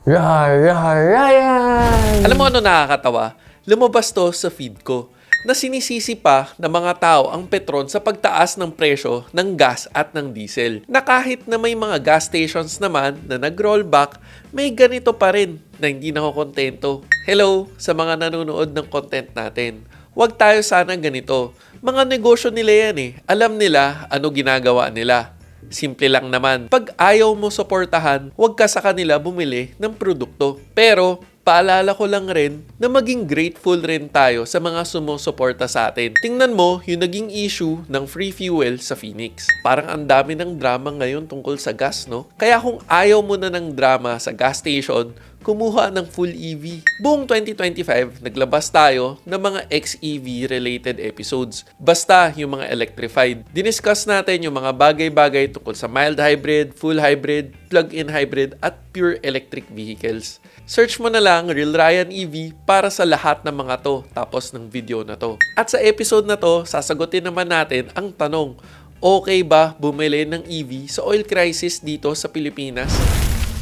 Ryan! Alam mo ano nakakatawa? Lumabas to sa feed ko na sinisisi pa ng mga tao ang Petron sa pagtaas ng presyo ng gas at ng diesel. Na kahit na may mga gas stations naman na nag-rollback, may ganito pa rin na hindi nakokontento. Hello sa mga nanonood ng content natin. Huwag tayo sana ganito. Mga negosyo nila yan eh. Alam nila ano ginagawa nila. Simple lang naman. Pag ayaw mo suportahan, huwag ka sa kanila bumili ng produkto. Pero, paalala ko lang rin na maging grateful rin tayo sa mga sumusuporta sa atin. Tingnan mo yung naging issue ng free fuel sa Phoenix. Parang ang dami ng drama ngayon tungkol sa gas, no? Kaya kung ayaw mo na ng drama sa gas station, kumuha ng full EV. Buong 2025, naglabas tayo ng mga XEV related episodes. Basta yung mga electrified. Diniscuss natin yung mga bagay-bagay tungkol sa mild hybrid, full hybrid, plug-in hybrid, at pure electric vehicles. Search mo na lang Real Ryan EV para sa lahat ng mga to tapos ng video na to. At sa episode na to, sasagutin naman natin ang tanong, okay ba bumili ng EV sa oil crisis dito sa Pilipinas?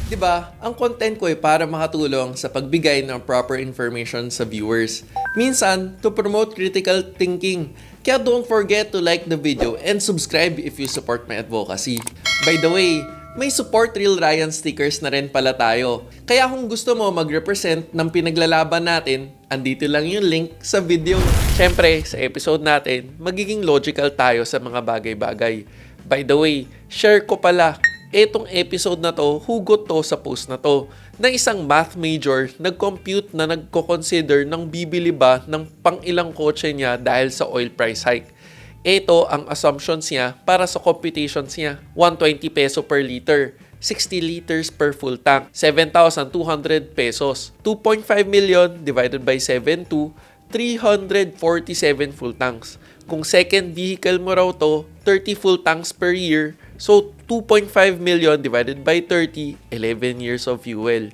Diba, ang content ko ay para makatulong sa pagbigay ng proper information sa viewers. Minsan, to promote critical thinking. Kaya don't forget to like the video and subscribe if you support my advocacy. By the way, may support Real Ryan stickers na rin pala tayo. Kaya kung gusto mo mag-represent ng pinaglalaban natin, andito lang yung link sa video. Siyempre, sa episode natin, magiging logical tayo sa mga bagay-bagay. By the way, share ko pala. Etong episode na to, hugot to sa post na to, ng isang math major nag-compute na nagko-consider ng bibili ba ng pang-ilang kotse niya dahil sa oil price hike. Ito ang assumptions niya para sa computations niya. 120 peso per liter, 60 liters per full tank, 7,200 pesos. 2.5 million divided by 7.2, 347 full tanks. Kung second vehicle mo raw to, 30 full tanks per year. So, 2.5 million divided by 30, 11 years of fuel.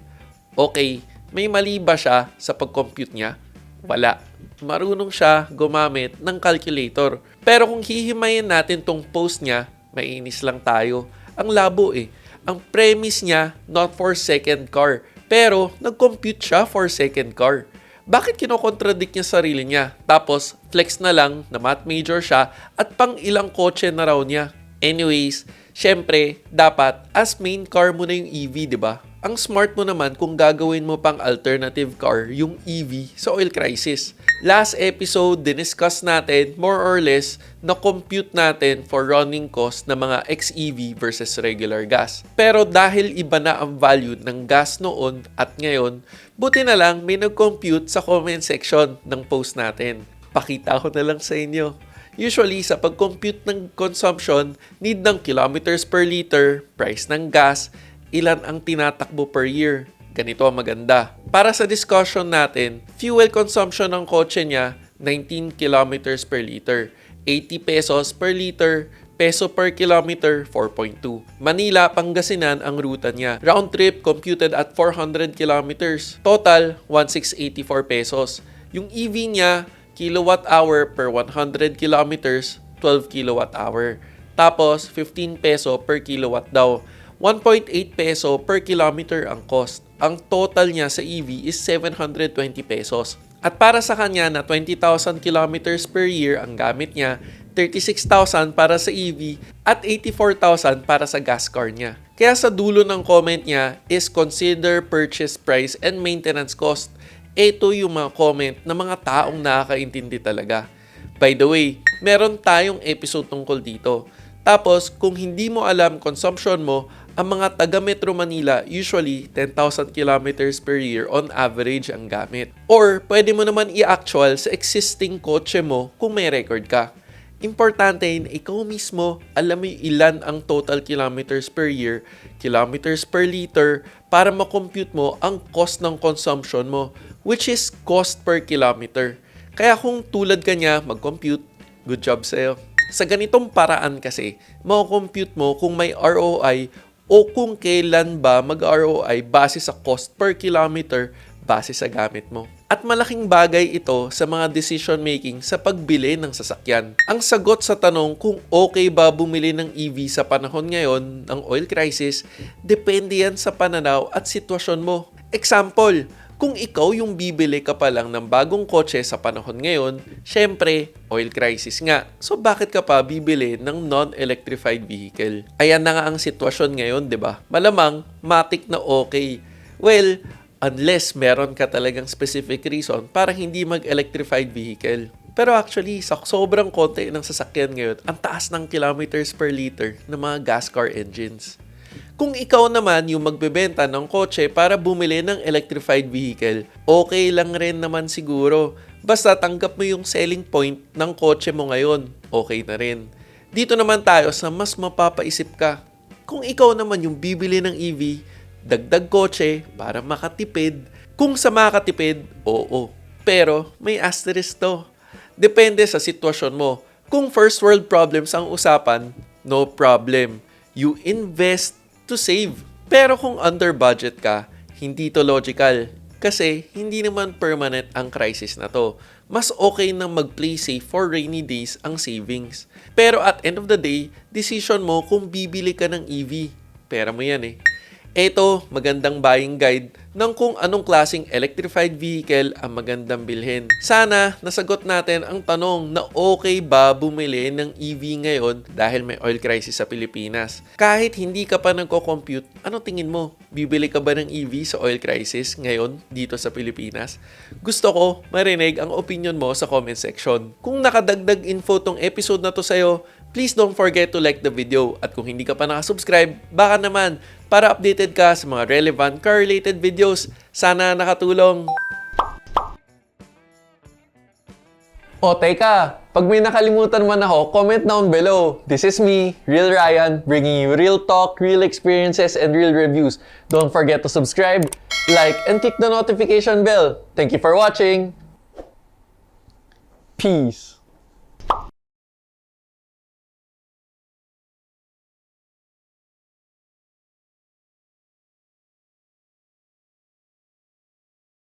Okay, may mali ba siya sa pag-compute niya? Wala. Marunong siya gumamit ng calculator. Pero kung hihimayin natin tong post niya, maiinis lang tayo. Ang labo eh. Ang premise niya, not for second car. Pero, nag-compute siya for second car. Bakit kinokontradict niya sarili niya? Tapos, flex na lang na math major siya at pang ilang kotse na raw niya. Anyways, syempre, dapat as main car mo na yung EV, di ba? Ang smart mo naman kung gagawin mo pang alternative car yung EV sa oil crisis. Last episode, diniscuss natin more or less na compute natin for running cost ng mga XEV versus regular gas. Pero dahil iba na ang value ng gas noon at ngayon, buti na lang may nag-compute sa comment section ng post natin. Pakita ko na lang sa inyo. Usually, sa pag-compute ng consumption, need ng kilometers per liter, price ng gas, ilan ang tinatakbo per year. Ganito ang maganda. Para sa discussion natin, fuel consumption ng kotse niya, 19 kilometers per liter. 80 pesos per liter, peso per kilometer, 4.2. Manila, Pangasinan ang ruta niya. Round trip computed at 400 kilometers. Total, 1,684 pesos. Yung EV niya, kilowatt hour per 100 kilometers, 12 kilowatt hour. Tapos, 15 peso per kilowatt daw. 1.8 peso per kilometer ang cost. Ang total niya sa EV is 720 pesos. At para sa kanya na 20,000 kilometers per year ang gamit niya, 36,000 para sa EV at 84,000 para sa gas car niya. Kaya sa dulo ng comment niya is consider purchase price and maintenance cost. Ito yung mga comment ng mga taong nakakaintindi talaga. By the way, meron tayong episode tungkol dito. Tapos, kung hindi mo alam consumption mo, ang mga taga Metro Manila usually 10,000 kilometers per year on average ang gamit. Or, pwede mo naman i-actual sa existing kotse mo kung may record ka. Importante na ikaw mismo alam mo ilan ang total kilometers per year, kilometers per liter, para makompute mo ang cost ng consumption mo, which is cost per kilometer. Kaya kung tulad ka niya mag-compute, good job sa'yo. Sa ganitong paraan kasi, makocompute mo kung may ROI o kung kailan ba mag-ROI base sa cost per kilometer base sa gamit mo. At malaking bagay ito sa mga decision making sa pagbili ng sasakyan. Ang sagot sa tanong kung okay ba bumili ng EV sa panahon ngayon ng oil crisis, depende yan sa pananaw at sitwasyon mo. Example, kung ikaw yung bibili ka pa lang ng bagong kotse sa panahon ngayon, syempre, oil crisis nga. So bakit ka pa bibili ng non-electrified vehicle? Ayan na nga ang sitwasyon ngayon, 'di ba? Malamang matik na okay. Well, unless meron ka talagang specific reason para hindi mag-electrified vehicle. Pero actually, sa sobrang konti ng sasakyan ngayon, ang taas ng kilometers per liter ng mga gas car engines. Kung ikaw naman yung magbebenta ng kotse para bumili ng electrified vehicle, okay lang rin naman siguro. Basta tanggap mo yung selling point ng kotse mo ngayon, okay na rin. Dito naman tayo sa mas mapapaisip ka. Kung ikaw naman yung bibili ng EV, dagdag kotse para makatipid. Kung sa makatipid, oo. Pero may asterisk to. Depende sa sitwasyon mo. Kung first world problems ang usapan, no problem. You invest to save. Pero kung under budget ka, hindi to logical. Kasi hindi naman permanent ang crisis na to. Mas okay nang mag-play safe for rainy days ang savings. Pero at end of the day, decision mo kung bibili ka ng EV. Pera mo yan eh. Ito, magandang buying guide ng kung anong klaseng electrified vehicle ang magandang bilhin. Sana nasagot natin ang tanong na okay ba bumili ng EV ngayon dahil may oil crisis sa Pilipinas. Kahit hindi ka pa nagko-compute, ano tingin mo? Bibili ka ba ng EV sa oil crisis ngayon dito sa Pilipinas? Gusto ko marinig ang opinion mo sa comment section. Kung nakadagdag info tong episode na to sa'yo, please don't forget to like the video. At kung hindi ka pa nakasubscribe, baka naman para updated ka sa mga relevant car-related videos. Sana nakatulong. O teka, pag may nakalimutan man ako, comment down below. This is me, Real Ryan, bringing you real talk, real experiences, and real reviews. Don't forget to subscribe, like, and click the notification bell. Thank you for watching. Peace.